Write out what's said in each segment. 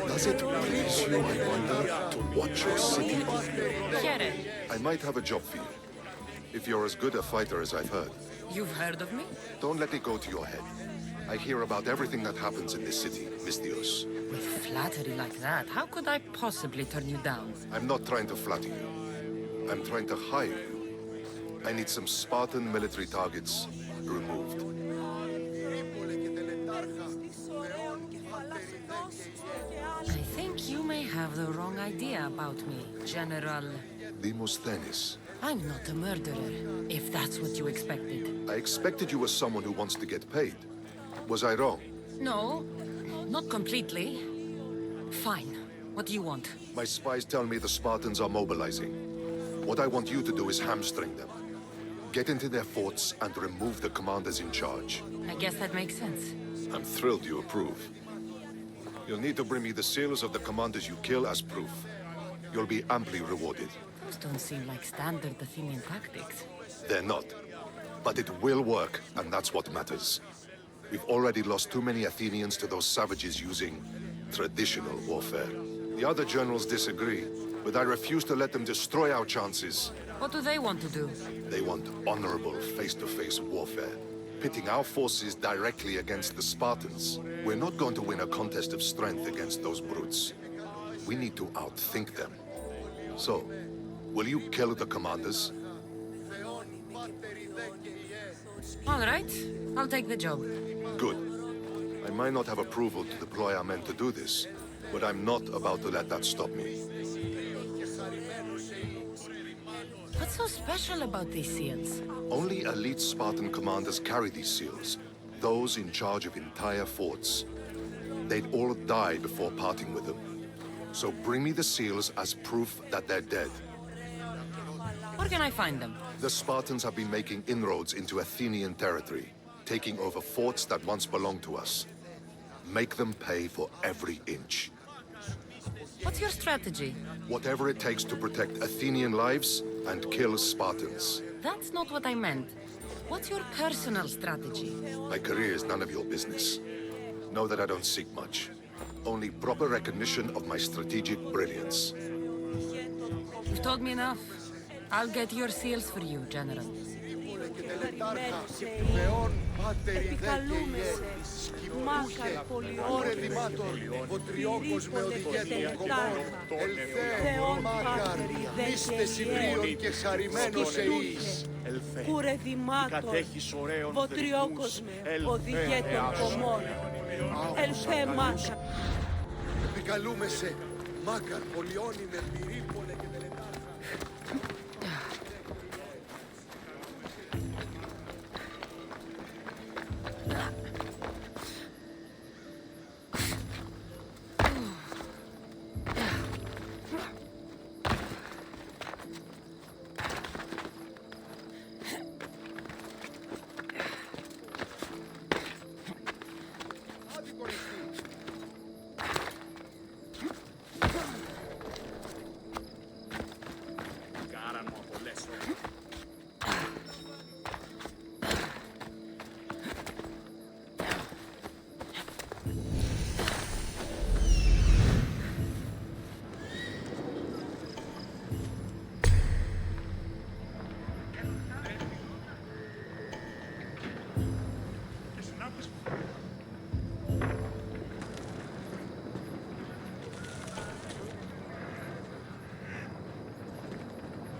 Does it please you, I wonder, to watch your city? I might have a job for you. If you're as good a fighter as I've heard. You've heard of me? Don't let it go to your head. I hear about everything that happens in this city, Mystios. With flattery like that, how could I possibly turn you down? I'm not trying to flatter you. I'm trying to hire you. I need some Spartan military targets removed. I think you may have the wrong idea about me, General. Demosthenes. I'm not a murderer, if that's what you expected. I expected you as someone who wants to get paid. Was I wrong? No, not completely. Fine. What do you want? My spies tell me the Spartans are mobilizing. What I want you to do is hamstring them. Get into their forts and remove the commanders in charge. I guess that makes sense. I'm thrilled you approve. You'll need to bring me the seals of the commanders you kill as proof. You'll be amply rewarded. Those don't seem like standard Athenian tactics. They're not. But it will work, and that's what matters. We've already lost too many Athenians to those savages using traditional warfare. The other generals disagree, but I refuse to let them destroy our chances. What do they want to do? They want honorable face-to-face warfare, pitting our forces directly against the Spartans. We're not going to win a contest of strength against those brutes. We need to outthink them. So, will you kill the commanders? All right, I'll take the job. Good. I might not have approval to deploy our men to do this, but I'm not about to let that stop me. What's so special about these seals? Only elite Spartan commanders carry these seals, those in charge of entire forts. They'd all die before parting with them. So bring me the seals as proof that they're dead. Where can I find them? The Spartans have been making inroads into Athenian territory, taking over forts that once belonged to us. Make them pay for every inch. What's your strategy? Whatever it takes to protect Athenian lives and kill Spartans. That's not what I meant. What's your personal strategy? My career is none of your business. Know that I don't seek much. Only proper recognition of my strategic brilliance. You've told me enough. I'll get your seals for you, General. Μάκαρ πολιόρκος, πυρίπολε και τελετάρμα, Θεόν πάτερη δε και χαρημένος εείς, κούρε δημάτων, βοτριόκοσμε, οδηγέ των κομμών, ελθέ Μάκαρ. Επικαλούμε σε Μάκαρ, πολιόνιμε, πυρίπολε και τελετάρμα.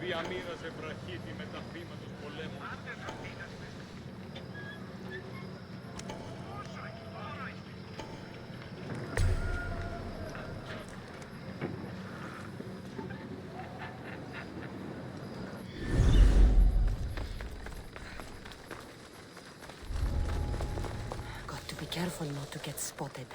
Διαμοίραζε βραχίτη με τα θύματα του πολέμου. Got to be careful not to get spotted.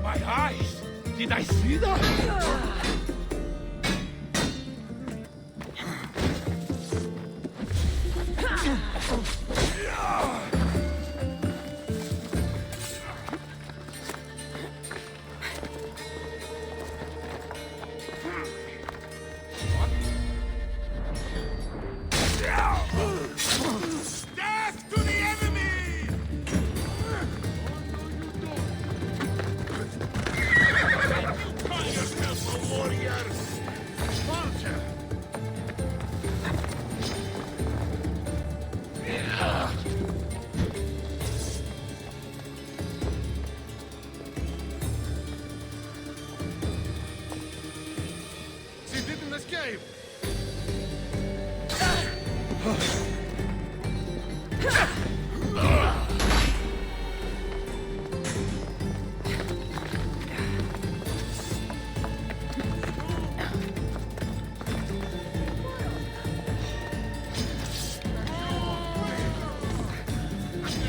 My eyes! Did I see that? Death to the enemy! You call yourself a warrior? Vulture! She didn't escape!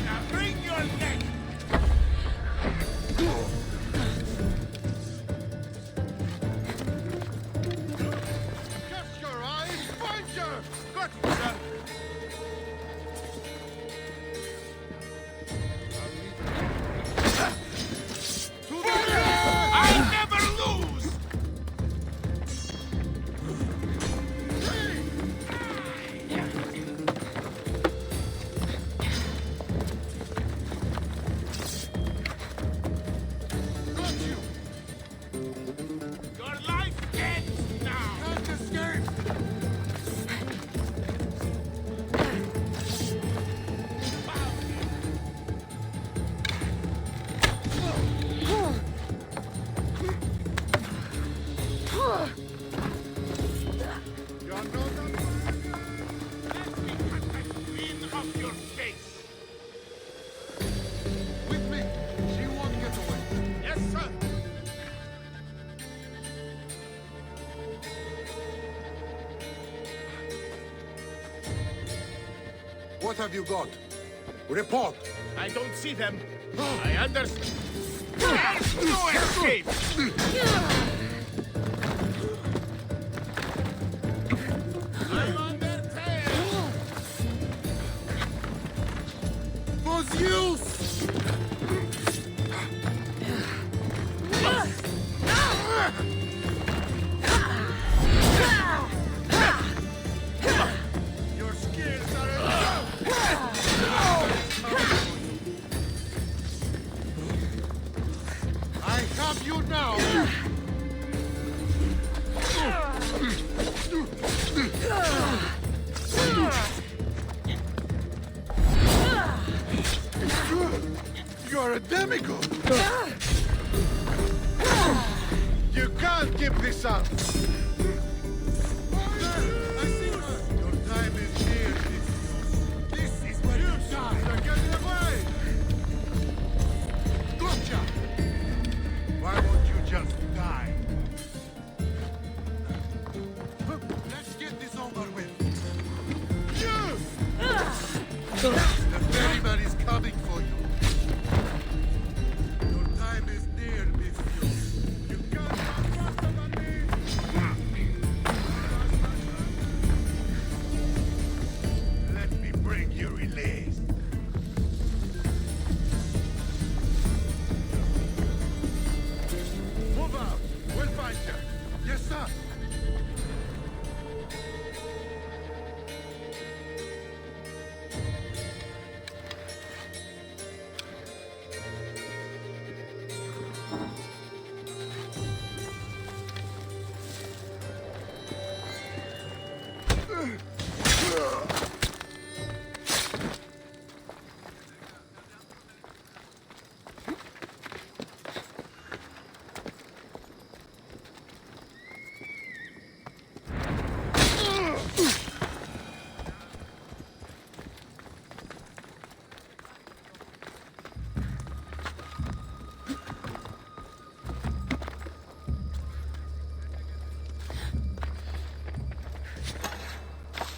Now bring your neck! Catch your eyes, vulture! Got you, son! To the I never lose! Got you! Your life ends now! Can't escape! You're not Let me cut the skin off your face! with me! She won't get away! Yes, sir! What have you got? Report! I don't see them. I understand. There's no escape! I'm on their tail! Was use! Your skills are I have you now! You're a demigod! You can't keep this up! I see her! Your time is near, This is where you die! They're getting away! Gotcha! Why won't you just die? Let's get this over with! You! The ferryman is coming for you! Your time is near, Miss. You can't go faster than me! Let me bring you release. Move out! We'll find you! Yes, sir!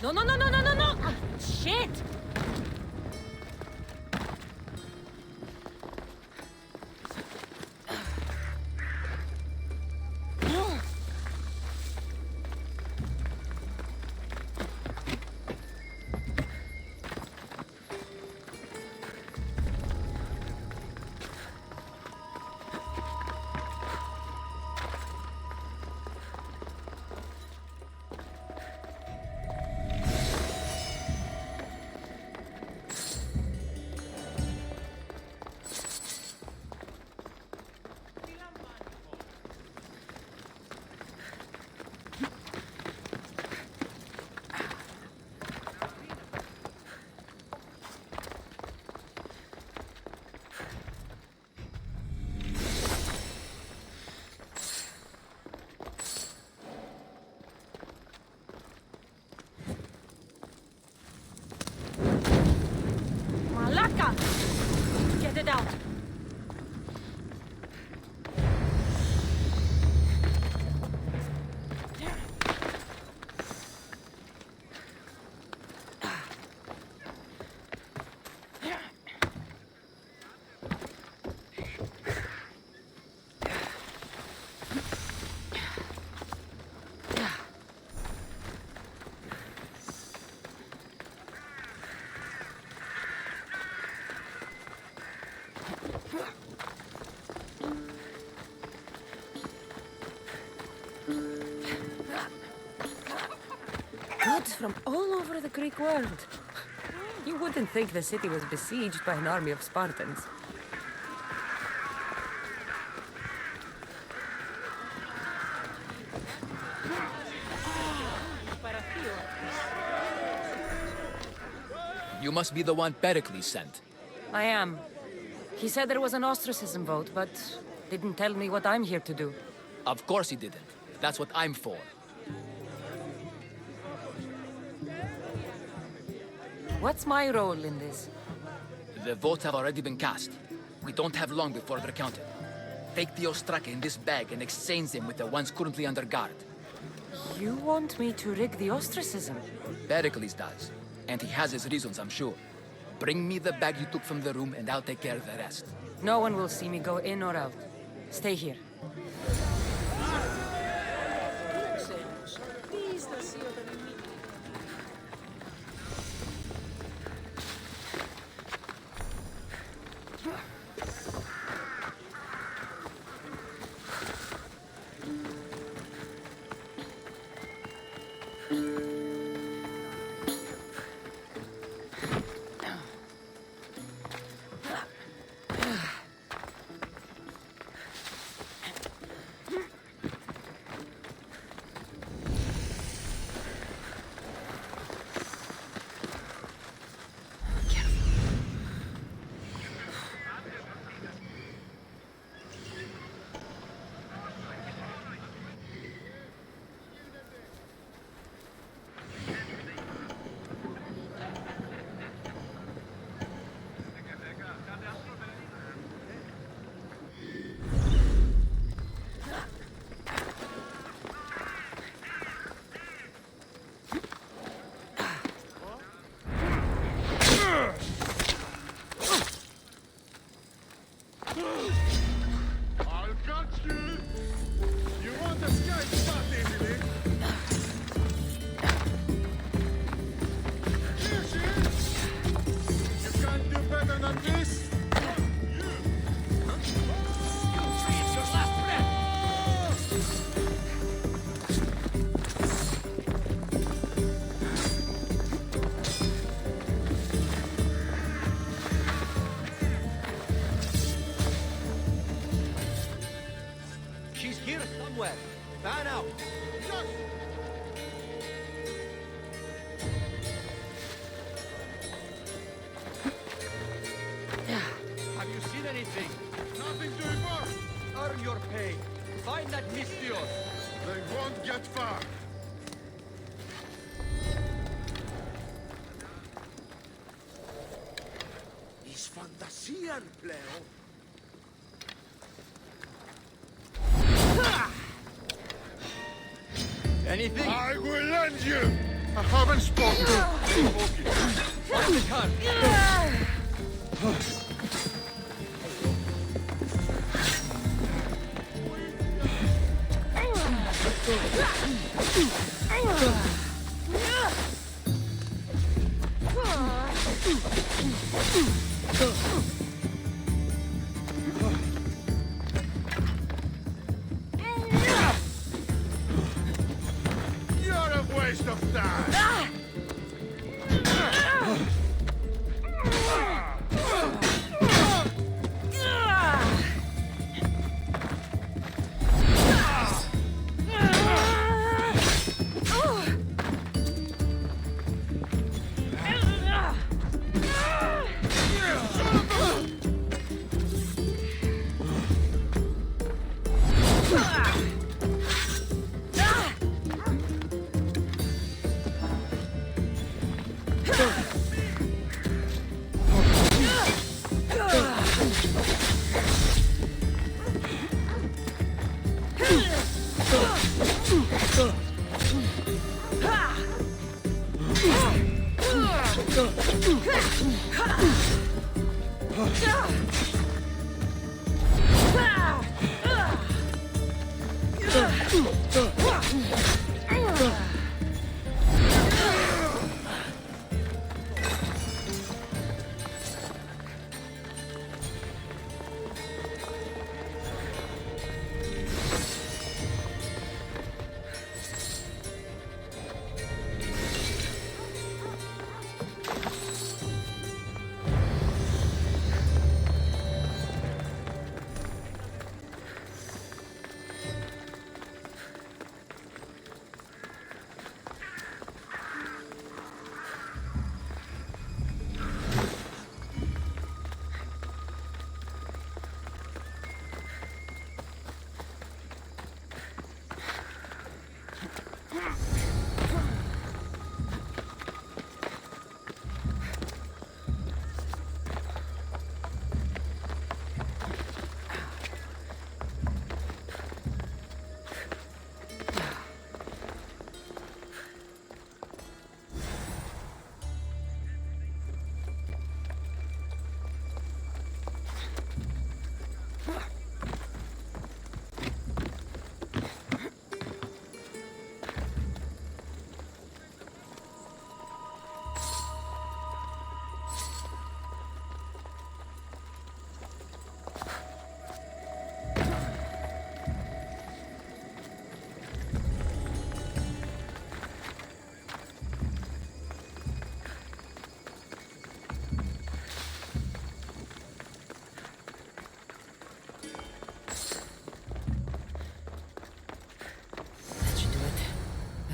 No, no, no, no, no, no, no! Shit! Malaka! Get it out! Goods from all over the Greek world. You wouldn't think the city was besieged by an army of Spartans. You must be the one Pericles sent. I am. He said there was an ostracism vote, but didn't tell me what I'm here to do. Of course he didn't. That's what I'm for. What's my role in this? The votes have already been cast. We don't have long before they're counted. Take the ostraka in this bag and exchange them with the ones currently under guard. You want me to rig the ostracism? Pericles does. And he has his reasons, I'm sure. Bring me the bag you took from the room and I'll take care of the rest. No one will see me go in or out. Stay here. I'll catch you! You want to escape that easily? Here she is! You can't do better than this! She's here somewhere. Fan out. Have you seen anything? Nothing to report! Earn your pay. Find that Mystios. They won't get far! Is Fantasian, Pleo. Anything? I will end you! I haven't spoken. On the car! You're a waste of time.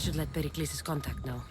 Should let Pericles' contact know.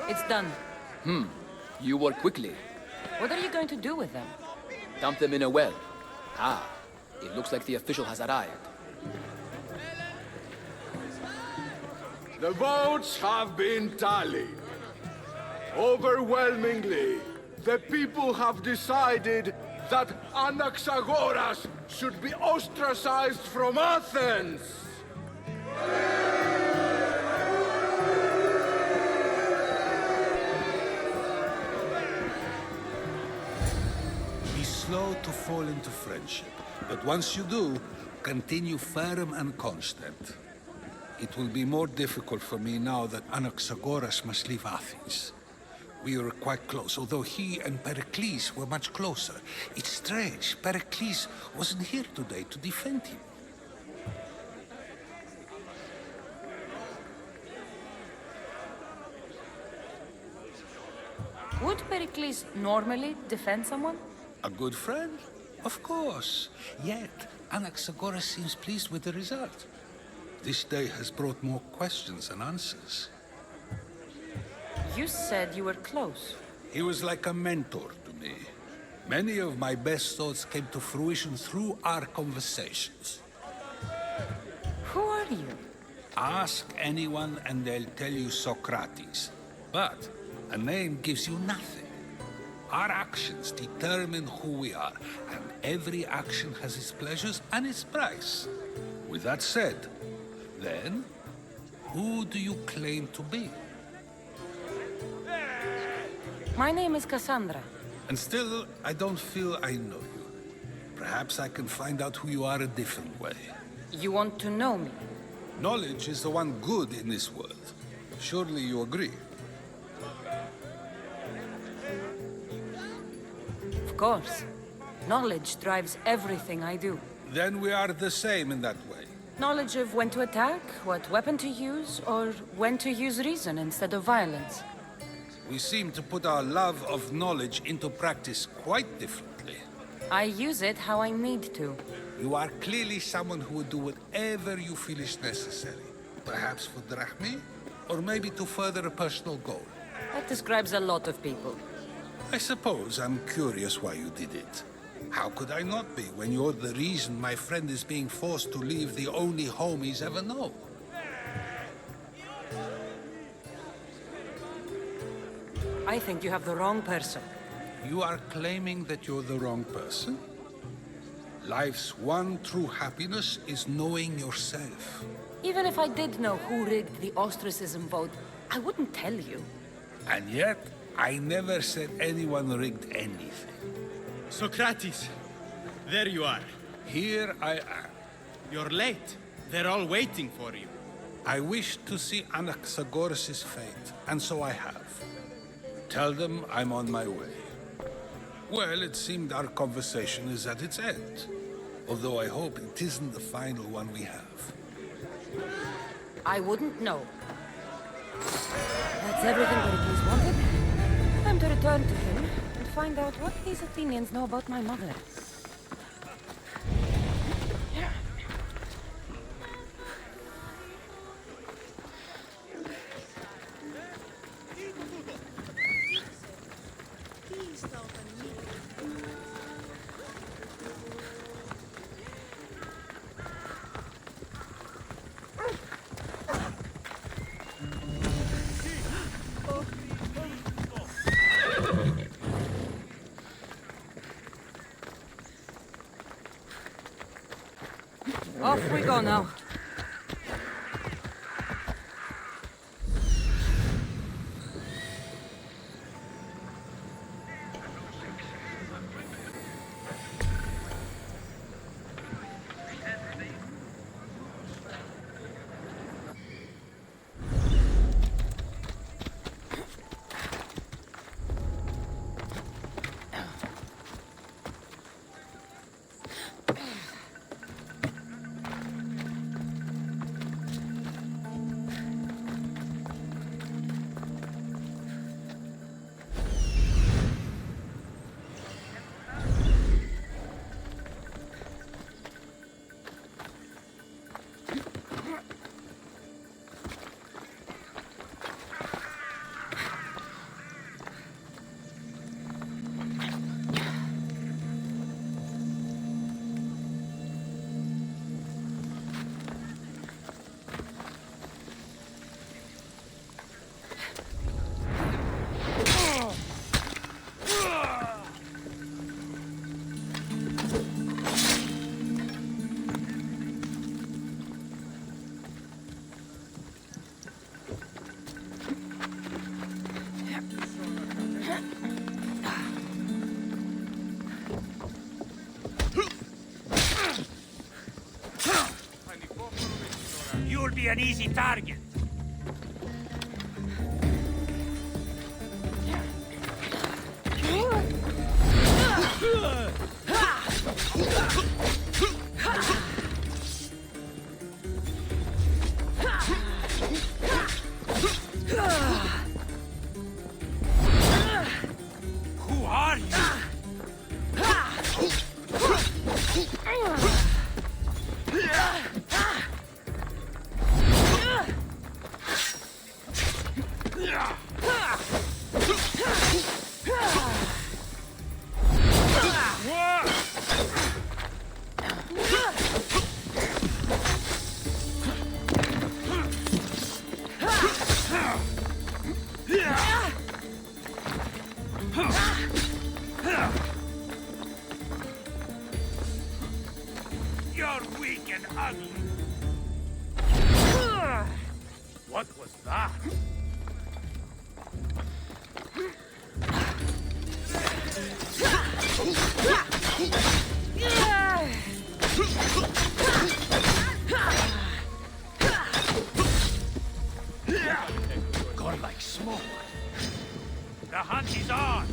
It's done. You work quickly. What are you going to do with them? Dump them in a well. Ah, it looks like the official has arrived. The votes have been tallied. Overwhelmingly, the people have decided that Anaxagoras should be ostracized from Athens! Be slow to fall into friendship, but once you do, continue firm and constant. It will be more difficult for me now that Anaxagoras must leave Athens. We were quite close, although he and Pericles were much closer. It's strange, Pericles wasn't here today to defend him. Would Pericles normally defend someone? A good friend? Of course. Yet, Anaxagoras seems pleased with the result. This day has brought more questions than answers. You said you were close. He was like a mentor to me. Many of my best thoughts came to fruition through our conversations. Who are you? Ask anyone and they'll tell you Socrates. But a name gives you nothing. Our actions determine who we are, and every action has its pleasures and its price. With that said, then, who do you claim to be? My name is Kassandra. And still, I don't feel I know you. Perhaps I can find out who you are a different way. You want to know me? Knowledge is the one good in this world. Surely you agree? Of course. Knowledge drives everything I do. Then we are the same in that way. Knowledge of when to attack, what weapon to use, or when to use reason instead of violence. We seem to put our love of knowledge into practice quite differently. I use it how I need to. You are clearly someone who would do whatever you feel is necessary. Perhaps for drachmi, or maybe to further a personal goal. That describes a lot of people. I suppose I'm curious why you did it. How could I not be when you're the reason my friend is being forced to leave the only home he's ever known? I think you have the wrong person. You are claiming that you're the wrong person? Life's one true happiness is knowing yourself. Even if I did know who rigged the ostracism vote, I wouldn't tell you. And yet, I never said anyone rigged anything. Socrates, there you are. Here I am. You're late. They're all waiting for you. I wish to see Anaxagoras' fate, and so I have. Tell them I'm on my way. Well, it seemed our conversation is at its end. Although I hope it isn't the final one we have. I wouldn't know. That's everything Pericles wanted. Time to return to him and find out what these Athenians know about my mother. Off we go now. You'll be an easy target. You're weak and ugly. What was that? Gone like smoke. The hunt is on.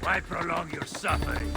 Why prolong your suffering?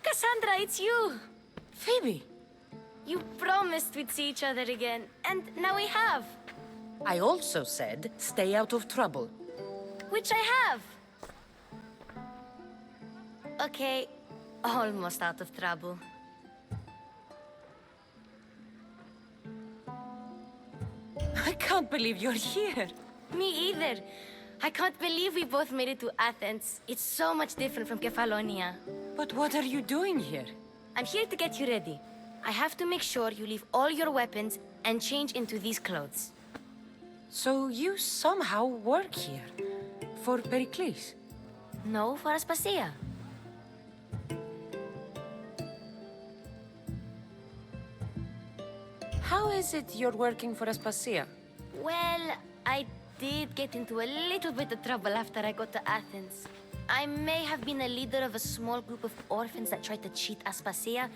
Kassandra, it's you! Phoebe, You promised we'd see each other again, and now we have. I also said stay out of trouble. Which I have. Okay, almost out of trouble. I can't believe you're here. Me either. I can't believe we both made it to Athens. It's so much different from Kefalonia. But what are you doing here? I'm here to get you ready. I have to make sure you leave all your weapons and change into these clothes. So you somehow work here? For Pericles? No, for Aspasia. How is it you're working for Aspasia? Well, I did get into a little bit of trouble after I got to Athens. I may have been a leader of a small group of orphans that tried to cheat Aspasia.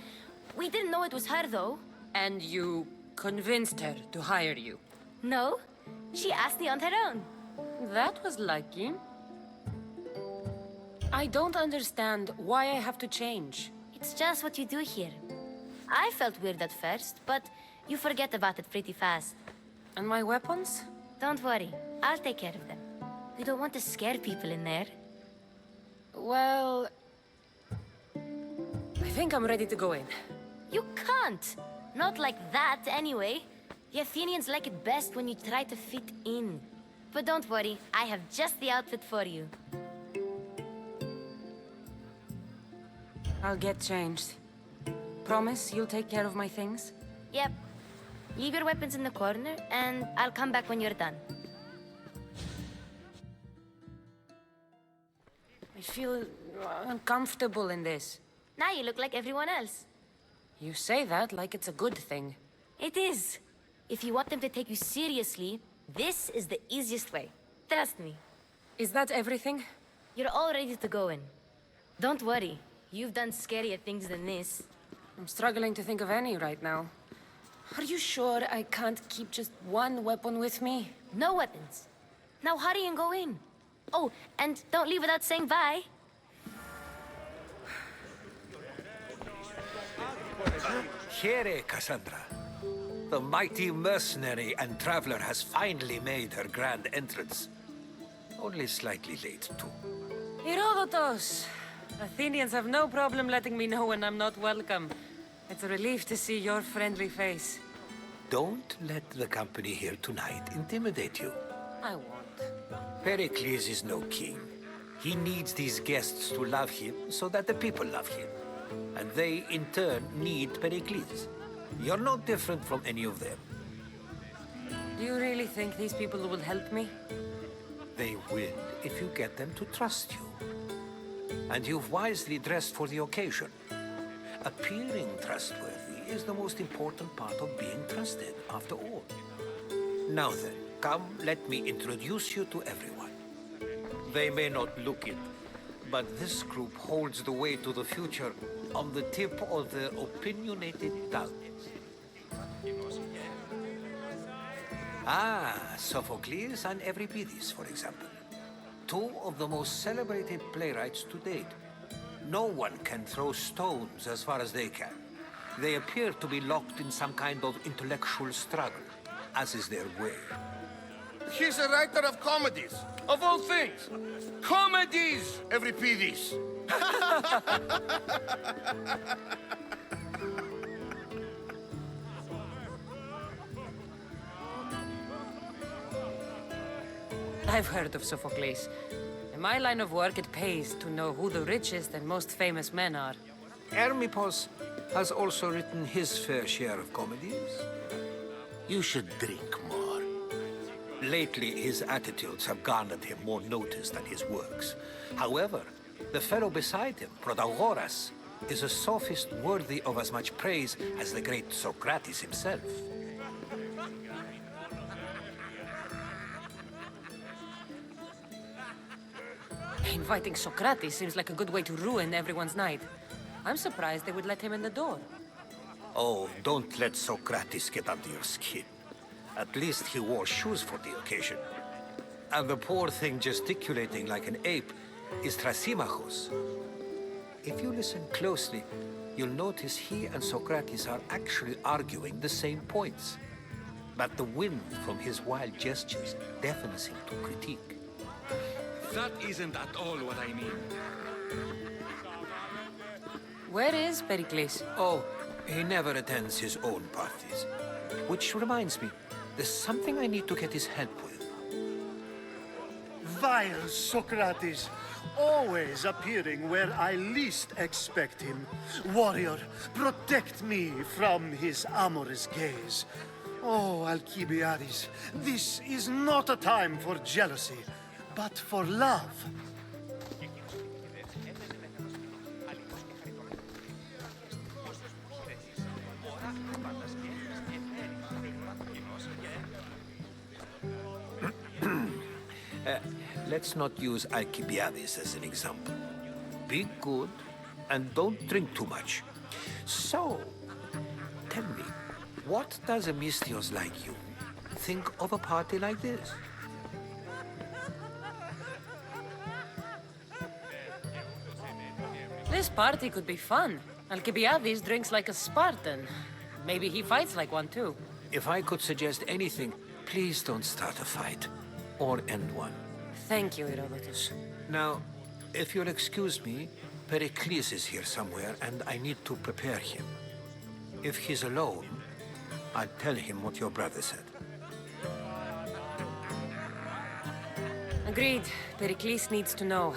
We didn't know it was her, though. And you convinced her to hire you? No, she asked me on her own. That was lucky. I don't understand why I have to change. It's just what you do here. I felt weird at first, but you forget about it pretty fast. And my weapons? Don't worry, I'll take care of them. We don't want to scare people in there. Well, I think I'm ready to go in. You can't! Not like that, anyway. The Athenians like it best when you try to fit in. But don't worry, I have just the outfit for you. I'll get changed. Promise you'll take care of my things? Yep. Leave your weapons in the corner, and I'll come back when you're done. I feel uncomfortable in this. Now you look like everyone else. You say that like it's a good thing. It is. If you want them to take you seriously, this is the easiest way. Trust me. Is that everything? You're all ready to go in. Don't worry. You've done scarier things than this. I'm struggling to think of any right now. Are you sure I can't keep just one weapon with me? No weapons. Now hurry and go in. Oh, and don't leave without saying bye. Here, Kassandra. The mighty mercenary and traveler has finally made her grand entrance. Only slightly late, too. Herodotus! Athenians have no problem letting me know when I'm not welcome. It's a relief to see your friendly face. Don't let the company here tonight intimidate you. I won't. Pericles is no king. He needs these guests to love him so that the people love him. And they, in turn, need Pericles. You're no different from any of them. Do you really think these people will help me? They will if you get them to trust you. And you've wisely dressed for the occasion. Appearing trustworthy is the most important part of being trusted, after all. Now then, come, let me introduce you to everyone. They may not look it, but this group holds the way to the future on the tip of their opinionated tongues. Ah, Sophocles and Euripides, for example. Two of the most celebrated playwrights to date. No one can throw stones as far as they can. They appear to be locked in some kind of intellectual struggle, as is their way. He's a writer of comedies, of all things. Comedies, Euripides. I've heard of Sophocles. In my line of work, it pays to know who the richest and most famous men are. Hermippos has also written his fair share of comedies. You should drink more. Lately, his attitudes have garnered him more notice than his works. However, the fellow beside him, Protagoras, is a sophist worthy of as much praise as the great Socrates himself. Inviting Socrates seems like a good way to ruin everyone's night. I'm surprised they would let him in the door. Oh, don't let Socrates get under your skin. At least he wore shoes for the occasion. And the poor thing gesticulating like an ape is Thrasymachos. If you listen closely, you'll notice he and Socrates are actually arguing the same points. But the wind from his wild gestures deafens him to critique. That isn't at all what I mean. Where is Pericles? Oh, he never attends his own parties. Which reminds me, there's something I need to get his help with. Vile Socrates, always appearing where I least expect him. Warrior, protect me from his amorous gaze. Oh, Alcibiades, this is not a time for jealousy, but for love. Let's not use Alcibiades as an example. Be good and don't drink too much. So, tell me, what does a Mystios like you think of a party like this? This party could be fun. Alcibiades drinks like a Spartan. Maybe he fights like one too. If I could suggest anything, please don't start a fight or end one. Thank you, Herodotus. Now, if you'll excuse me, Pericles is here somewhere and I need to prepare him. If he's alone, I'll tell him what your brother said. Agreed. Pericles needs to know.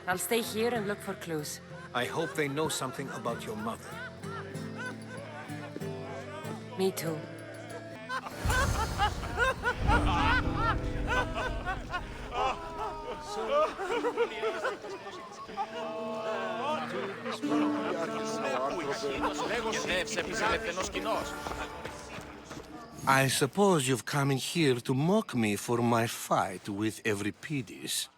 I'll stay here and look for clues. I hope they know something about your mother. Me too. I suppose you've come in here to mock me for my fight with Euripides.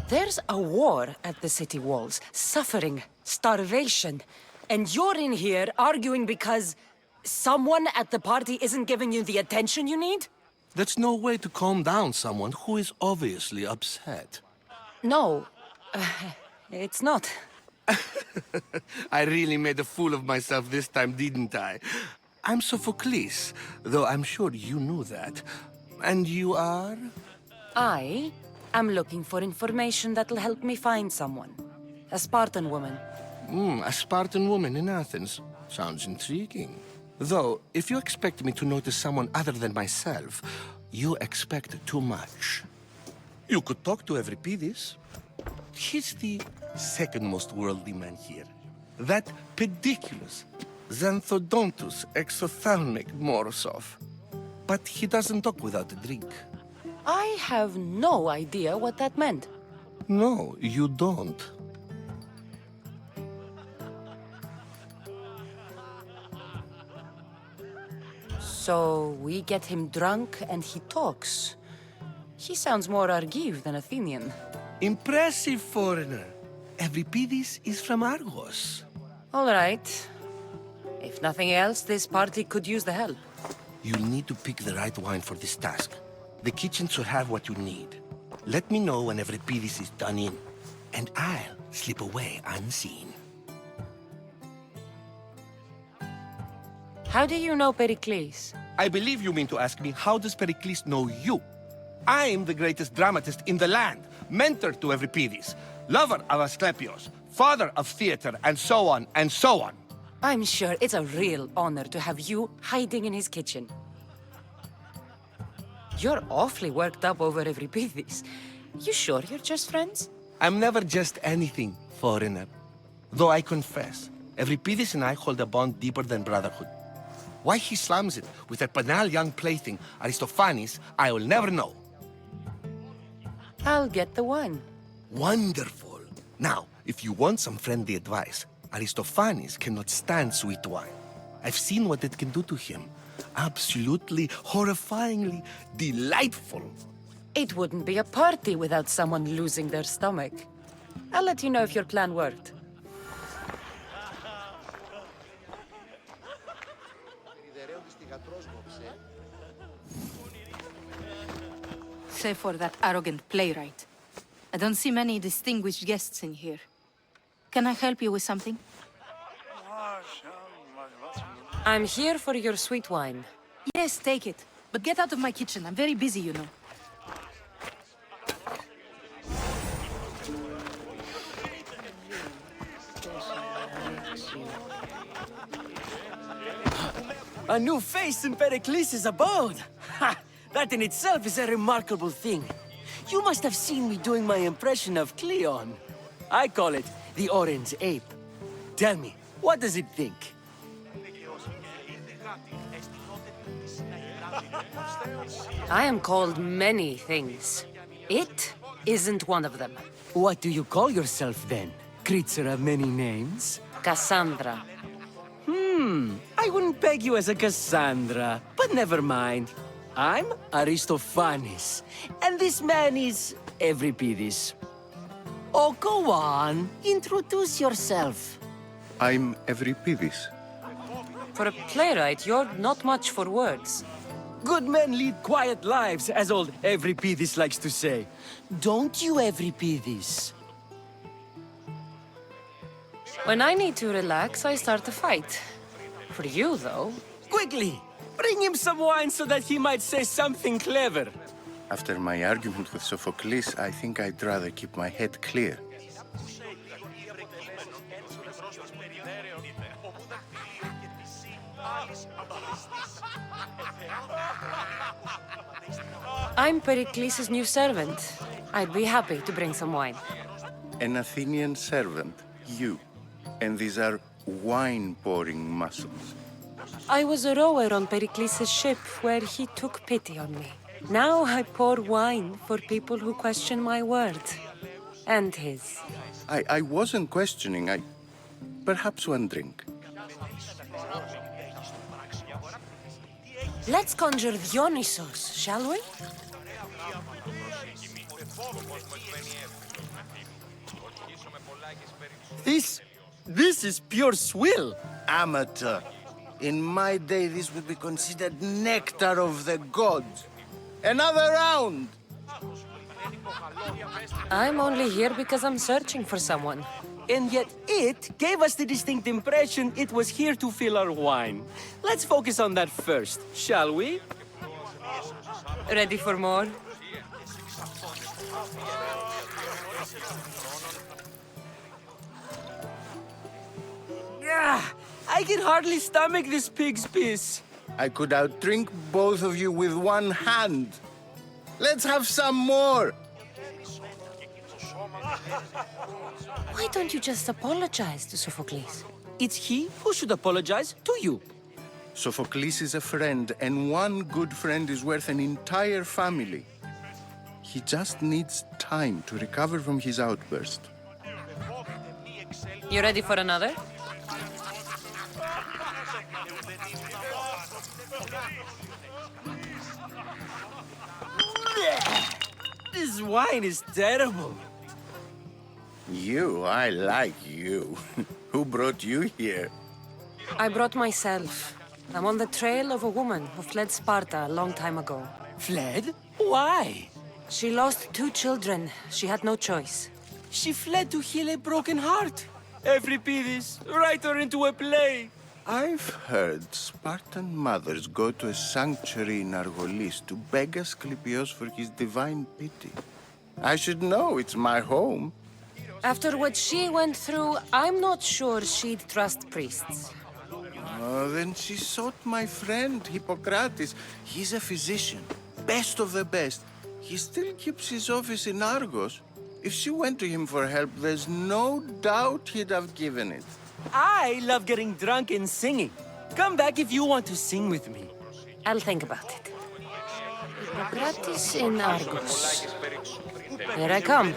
There's a war at the city walls, suffering, starvation. And you're in here arguing because someone at the party isn't giving you the attention you need? That's no way to calm down someone who is obviously upset. No, it's not. I really made a fool of myself this time, didn't I? I'm Sophocles, though I'm sure you knew that. And you are? I am looking for information that'll help me find someone. A Spartan woman. A Spartan woman in Athens. Sounds intriguing. Though, if you expect me to notice someone other than myself, you expect too much. You could talk to Euripides. He's the second most worldly man here. That pediculous Xanthodontus exophthalmic Morosov. But he doesn't talk without a drink. I have no idea what that meant. No, you don't. So we get him drunk and he talks. He sounds more Argive than Athenian. Impressive, foreigner. Euripides is from Argos. All right. If nothing else, this party could use the help. You'll need to pick the right wine for this task. The kitchen should have what you need. Let me know when Euripides is done in, and I'll slip away unseen. How do you know Pericles? I believe you mean to ask me, how does Pericles know you? I'm the greatest dramatist in the land, mentor to Euripides, lover of Asclepios, father of theater, and so on, and so on. I'm sure it's a real honor to have you hiding in his kitchen. You're awfully worked up over Euripides. You sure you're just friends? I'm never just anything, foreigner. Though I confess, Euripides and I hold a bond deeper than brotherhood. Why he slams it with that banal young plaything, Aristophanes, I will never know. I'll get the wine. Wonderful. Now, if you want some friendly advice, Aristophanes cannot stand sweet wine. I've seen what it can do to him. Absolutely, horrifyingly delightful. It wouldn't be a party without someone losing their stomach. I'll let you know if your plan worked. Save for that arrogant playwright. I don't see many distinguished guests in here. Can I help you with something? I'm here for your sweet wine. Yes, take it. But get out of my kitchen. I'm very busy, you know. A new face in Pericles' abode! Ha! That in itself is a remarkable thing. You must have seen me doing my impression of Cleon. I call it the Orange Ape. Tell me, what does it think? I am called many things. It isn't one of them. What do you call yourself then? Creature of many names? Kassandra. I wouldn't peg you as a Kassandra, but never mind. I'm Aristophanes, and this man is Euripides. Oh, go on. Introduce yourself. I'm Euripides. For a playwright, you're not much for words. Good men lead quiet lives, as old Euripides likes to say. Don't you, Euripides? When I need to relax, I start a fight. For you, though... Quickly! Bring him some wine so that he might say something clever. After my argument with Sophocles, I think I'd rather keep my head clear. I'm Pericles' new servant. I'd be happy to bring some wine. An Athenian servant, you. And these are wine-pouring muscles. I was a rower on Pericles' ship where he took pity on me. Now I pour wine for people who question my word. And his. I wasn't questioning. Perhaps one drink. Let's conjure Dionysos, shall we? This is pure swill. Amateur. In my day, this would be considered nectar of the gods. Another round! I'm only here because I'm searching for someone. And yet it gave us the distinct impression it was here to fill our wine. Let's focus on that first, shall we? Ready for more? I can hardly stomach this pig's piss. I could outdrink both of you with one hand. Let's have some more. Why don't you just apologize to Sophocles? It's he who should apologize to you. Sophocles is a friend, and one good friend is worth an entire family. He just needs time to recover from his outburst. You ready for another? This wine is terrible. I like you. Who brought you here? I brought myself. I'm on the trail of a woman who fled Sparta a long time ago. Fled? Why? She lost 2 children. She had no choice. She fled to heal a broken heart. Euripides, write her into a play. I've heard Spartan mothers go to a sanctuary in Argolis to beg Asclepios for his divine pity. I should know, it's my home. After what she went through, I'm not sure she'd trust priests. Oh, then she sought my friend, Hippocrates. He's a physician, best of the best. He still keeps his office in Argos. If she went to him for help, there's no doubt he'd have given it. I love getting drunk and singing. Come back if you want to sing with me. I'll think about it. Hippocrates in Argos. Here I come.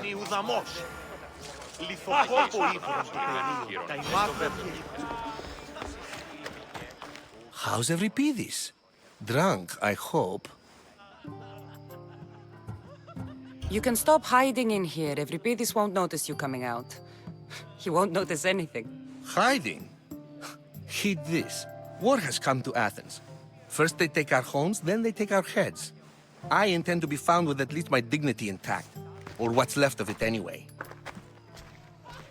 How's Euripides? Drunk, I hope. You can stop hiding in here. Euripides won't notice you coming out. He won't notice anything. Hiding? Heed this. War has come to Athens. First they take our homes, then they take our heads. I intend to be found with at least my dignity intact. Or what's left of it anyway.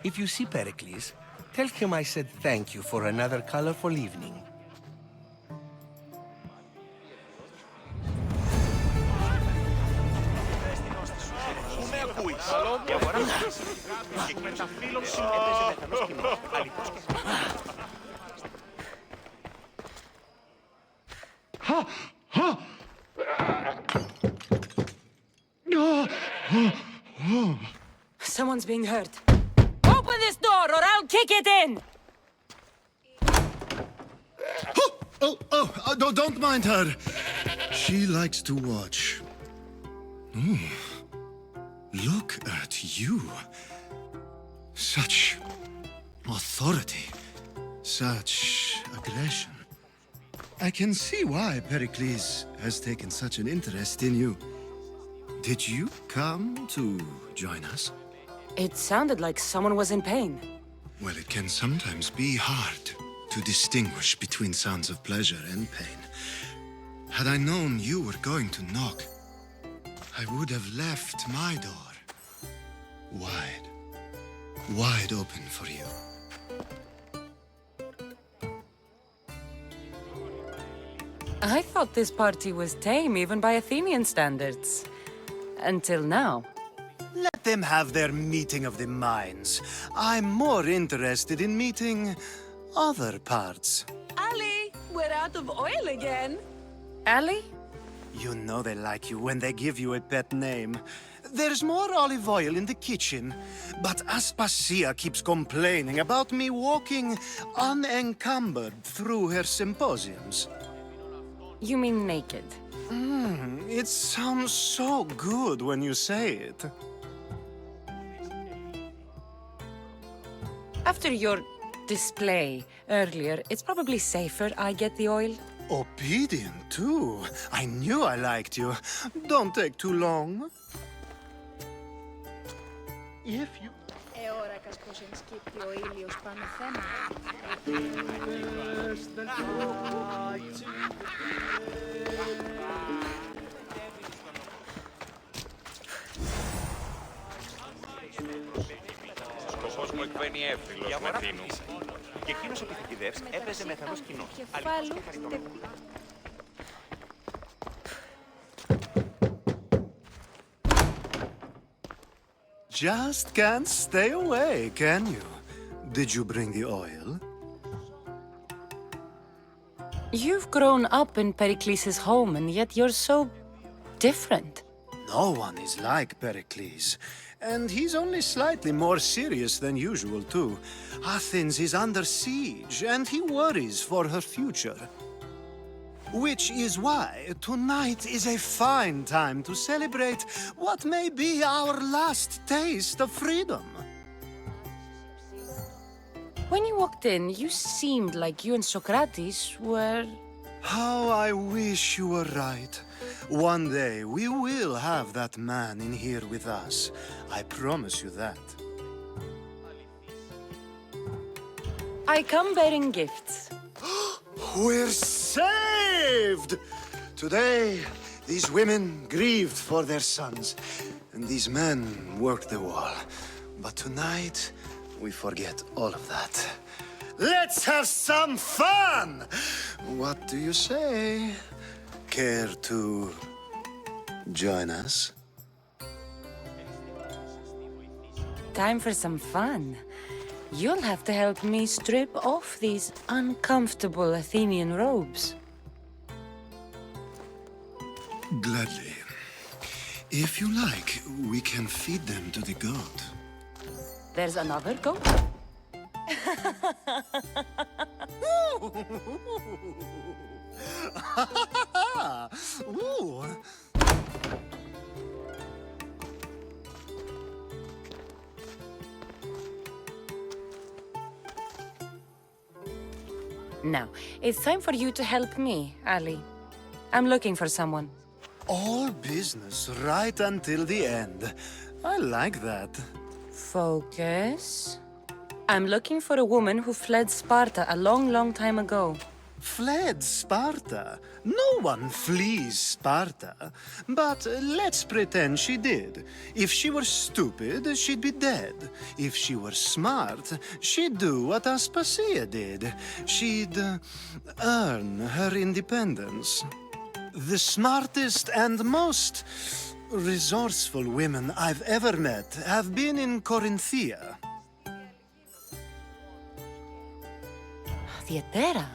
If you see Pericles, tell him I said thank you for another colorful evening. Someone's being hurt. Open this door or I'll kick it in! Don't mind her. She likes to watch. Look at you. Such authority. Such aggression. I can see why Pericles has taken such an interest in you. Did you come to join us? It sounded like someone was in pain. Well, it can sometimes be hard to distinguish between sounds of pleasure and pain. Had I known you were going to knock, I would have left my door wide open for you. I thought this party was tame even by Athenian standards. Until now. Let them have their meeting of the minds. I'm more interested in meeting other parts. Ali, we're out of oil again. Ali? You know they like you when they give you a pet name. There's more olive oil in the kitchen, but Aspasia keeps complaining about me walking unencumbered through her symposiums. You mean naked? It sounds so good when you say it. After your display earlier, it's probably safer I get the oil. Obedient, too. I knew I liked you. Don't take too long. If you... Εώρακας πως ενσκύπτει ο ήλιος πάνω θέμα. Σκοπός μου εκβαίνει εύφυλος με θύνου. Και εκείνος ο πυθικηδεύς έπαιζε μεθανός κοινός. Κεφάλου just can't stay away, can you? Did you bring the oil? You've grown up in Pericles' home, and yet you're so different. No one is like Pericles. And he's only slightly more serious than usual, too. Athens is under siege, and he worries for her future. Which is why tonight is a fine time to celebrate what may be our last taste of freedom. When you walked in, you seemed like you and Socrates were... How I wish you were right. One day we will have that man in here with us. I promise you that. I come bearing gifts. We're saved! Today, these women grieved for their sons, and these men worked the wall. But tonight, we forget all of that. Let's have some fun! What do you say? Care to join us? Time for some fun. You'll have to help me strip off these uncomfortable Athenian robes. Gladly. If you like, we can feed them to the god. There's another goat? Ooh. Now, it's time for you to help me, Ali. I'm looking for someone. All business right until the end. I like that. Focus. I'm looking for a woman who fled Sparta a long, long time ago. Fled Sparta? No one flees Sparta. But let's pretend she did. If she were stupid, she'd be dead. If she were smart, she'd do what Aspasia did. She'd earn her independence. The smartest and most resourceful women I've ever met have been in Corinthia. Theatera?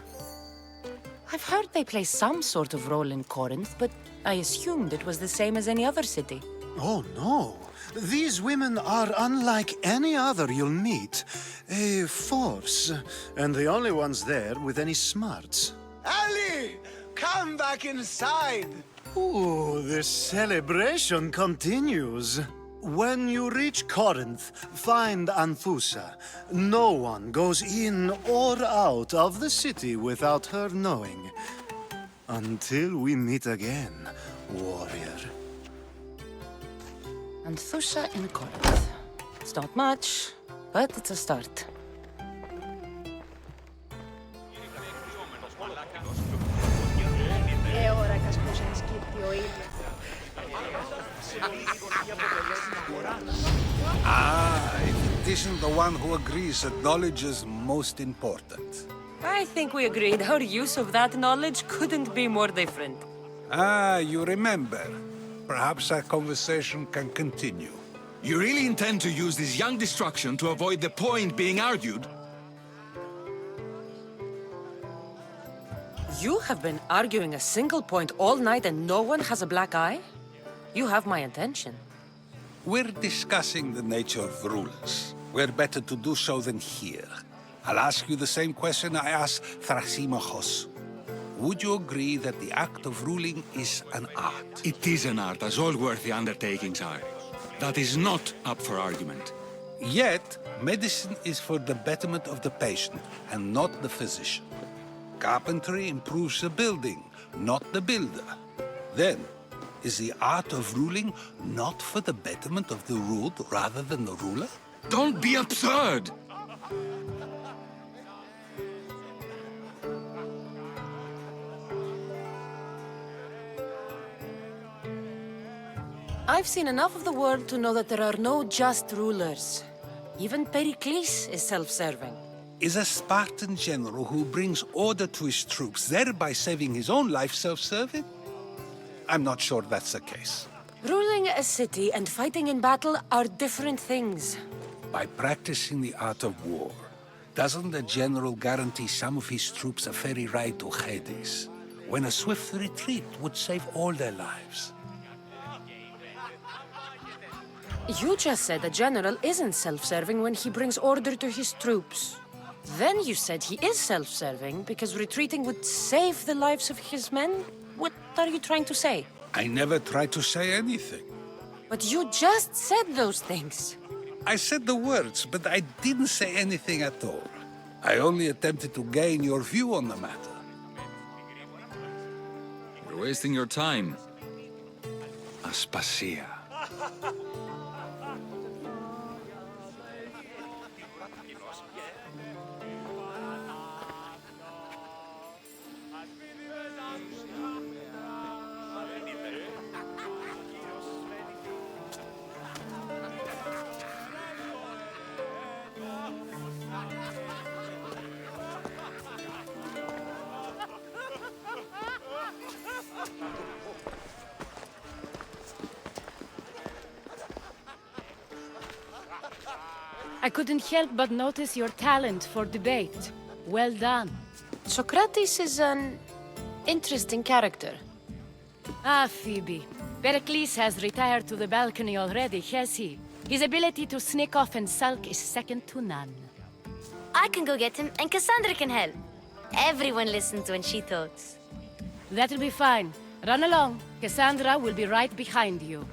I've heard they play some sort of role in Corinth, but I assumed it was the same as any other city. Oh, no. These women are unlike any other you'll meet. A force, and the only ones there with any smarts. Ali! Come back inside! Ooh, the celebration continues. When you reach Corinth, find Anthusa. No one goes in or out of the city without her knowing. Until we meet again, warrior. Anthusa in Corinth. It's not much, but it's a start. If it isn't the one who agrees that knowledge is most important. I think we agreed our use of that knowledge couldn't be more different. You remember. Perhaps our conversation can continue. You really intend to use this young destruction to avoid the point being argued? You have been arguing a single point all night and no one has a black eye? You have my attention. We're discussing the nature of rulers. Where better to do so than here? I'll ask you the same question I asked Thrasymachos. Would you agree that the act of ruling is an art? It is an art, as all worthy undertakings are. That is not up for argument. Yet, medicine is for the betterment of the patient, and not the physician. Carpentry improves the building, not the builder. Then, is the art of ruling not for the betterment of the ruled rather than the ruler? Don't be absurd! I've seen enough of the world to know that there are no just rulers. Even Pericles is self-serving. Is a Spartan general who brings order to his troops, thereby saving his own life, self-serving? I'm not sure that's the case. Ruling a city and fighting in battle are different things. By practicing the art of war, doesn't the general guarantee some of his troops a ferry ride to Hades, when a swift retreat would save all their lives? You just said a general isn't self-serving when he brings order to his troops. Then you said he is self-serving because retreating would save the lives of his men? What are you trying to say? I never tried to say anything. But you just said those things. I said the words, but I didn't say anything at all. I only attempted to gain your view on the matter. You're wasting your time. Aspasia. I couldn't help but notice your talent for debate. Well done. Socrates is an interesting character. Ah, Phoebe. Pericles has retired to the balcony already, has he? His ability to sneak off and sulk is second to none. I can go get him, and Kassandra can help. Everyone listens when she talks. That'll be fine. Run along. Kassandra will be right behind you.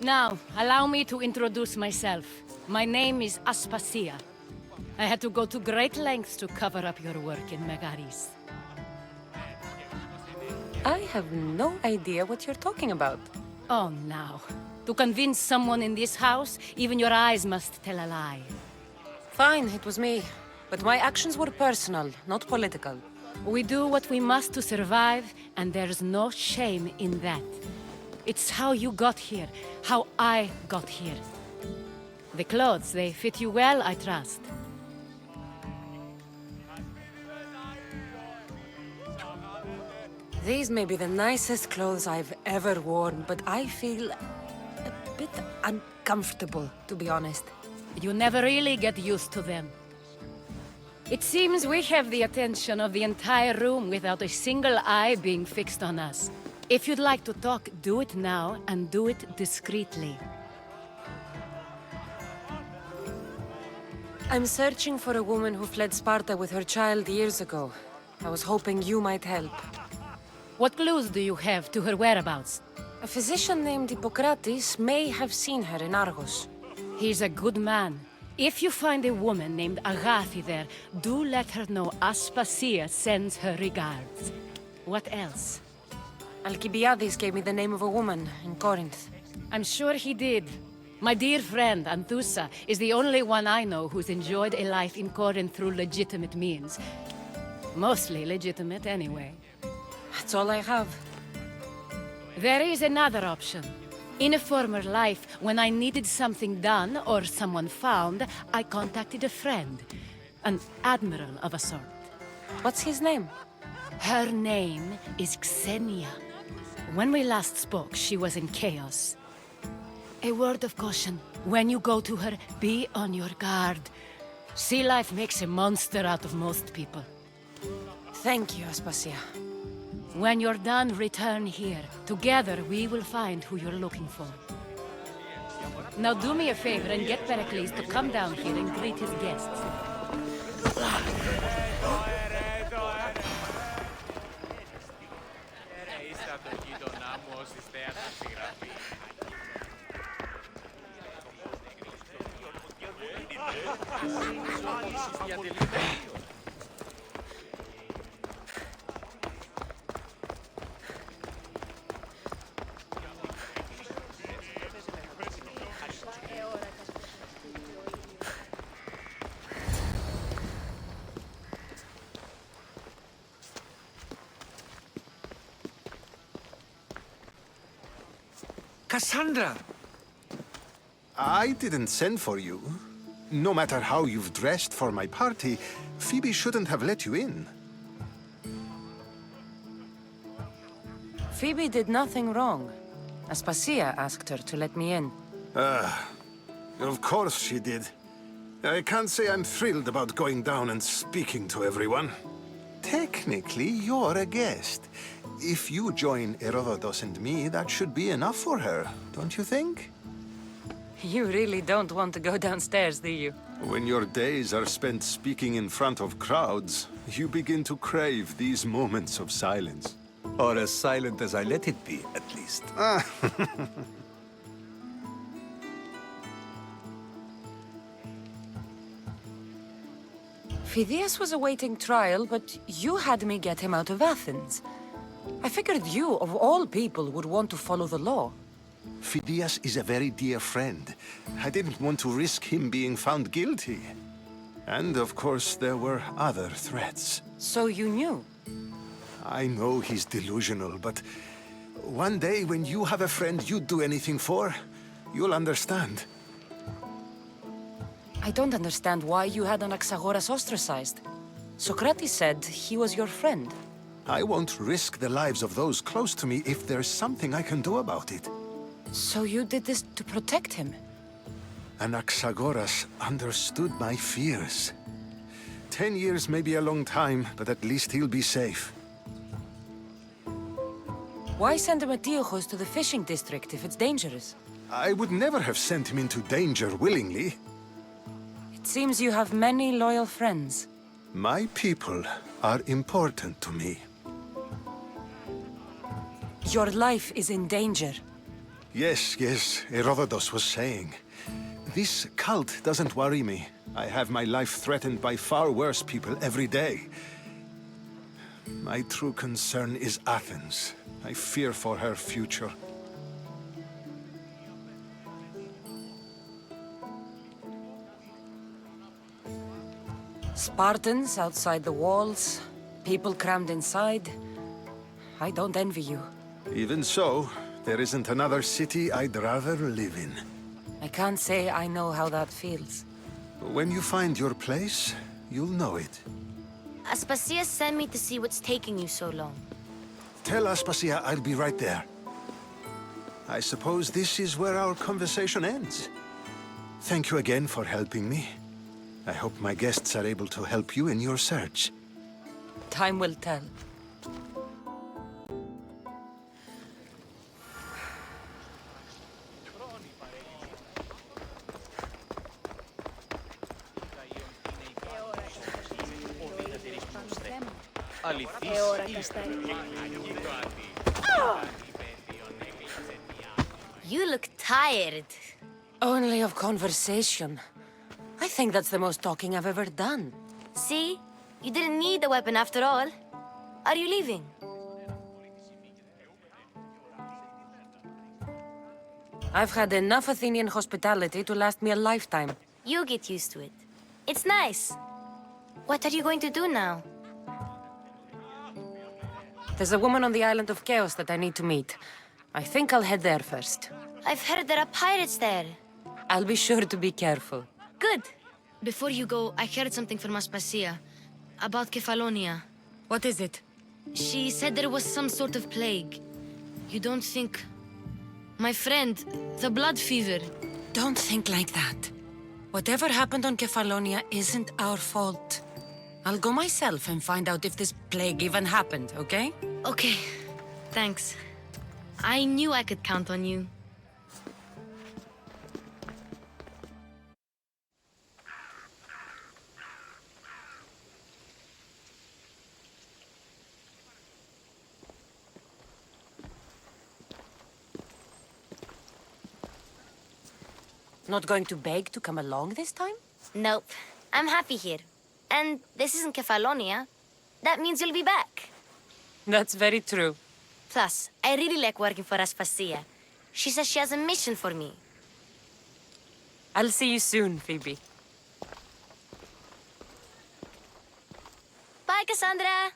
Now, allow me to introduce myself. My name is Aspasia. I had to go to great lengths to cover up your work in Megaris. I have no idea what you're talking about. Oh, now. To convince someone in this house, even your eyes must tell a lie. Fine, it was me. But my actions were personal, not political. We do what we must to survive, and there's no shame in that. It's how you got here, how I got here. The clothes, they fit you well, I trust. These may be the nicest clothes I've ever worn, but I feel a bit uncomfortable, to be honest. You never really get used to them. It seems we have the attention of the entire room without a single eye being fixed on us. If you'd like to talk, do it now, and do it discreetly. I'm searching for a woman who fled Sparta with her child years ago. I was hoping you might help. What clues do you have to her whereabouts? A physician named Hippocrates may have seen her in Argos. He's a good man. If you find a woman named Agathi there, do let her know Aspasia sends her regards. What else? Alcibiades gave me the name of a woman in Corinth. I'm sure he did. My dear friend, Anthusa, is the only one I know who's enjoyed a life in Corinth through legitimate means. Mostly legitimate, anyway. That's all I have. There is another option. In a former life, when I needed something done or someone found, I contacted a friend. An admiral of a sort. What's his name? Her name is Xenia. When we last spoke, she was in chaos. A word of caution. When you go to her, be on your guard. Sea life makes a monster out of most people. Thank you, Aspasia. When you're done, return here. Together, we will find who you're looking for. Now do me a favor and get Pericles to come down here and greet his guests. Kassandra! I didn't send for you. No matter how you've dressed for my party, Phoebe shouldn't have let you in. Phoebe did nothing wrong. Aspasia asked her to let me in. Of course she did. I can't say I'm thrilled about going down and speaking to everyone. Technically, you're a guest. If you join Herodotus and me, that should be enough for her, don't you think? You really don't want to go downstairs, do you? When your days are spent speaking in front of crowds, you begin to crave these moments of silence. Or as silent as I let it be, at least. Phidias was awaiting trial, but you had me get him out of Athens. I figured you, of all people, would want to follow the law. Phidias is a very dear friend. I didn't want to risk him being found guilty. And of course, there were other threats. So you knew? I know he's delusional, but one day when you have a friend you'd do anything for, you'll understand. I don't understand why you had Anaxagoras ostracized. Socrates said he was your friend. I won't risk the lives of those close to me if there's something I can do about it. So you did this to protect him? Anaxagoras understood my fears. 10 years may be a long time, but at least he'll be safe. Why send Antiochos to the fishing district if it's dangerous? I would never have sent him into danger willingly. It seems you have many loyal friends. My people are important to me. Your life is in danger. Yes, Herodotus was saying. This cult doesn't worry me. I have my life threatened by far worse people every day. My true concern is Athens. I fear for her future. Spartans outside the walls, people crammed inside. I don't envy you. Even so, there isn't another city I'd rather live in. I can't say I know how that feels. When you find your place, you'll know it. Aspasia sent me to see what's taking you so long. Tell Aspasia I'll be right there. I suppose this is where our conversation ends. Thank you again for helping me. I hope my guests are able to help you in your search. Time will tell. You look tired. Only of conversation. I think that's the most talking I've ever done. See? You didn't need the weapon after all. Are you leaving? I've had enough Athenian hospitality to last me a lifetime. You get used to it. It's nice. What are you going to do now? There's a woman on the island of Chaos that I need to meet. I think I'll head there first. I've heard there are pirates there. I'll be sure to be careful. Good. Before you go, I heard something from Aspasia about Kefalonia. What is it? She said there was some sort of plague. You don't think... My friend, the blood fever. Don't think like that. Whatever happened on Kefalonia isn't our fault. I'll go myself and find out if this plague even happened, okay? Okay. Thanks. I knew I could count on you. Not going to beg to come along this time? Nope. I'm happy here. And this isn't Kefalonia. That means you'll be back. That's very true. Plus, I really like working for Aspasia. She says she has a mission for me. I'll see you soon, Phoebe. Bye, Kassandra!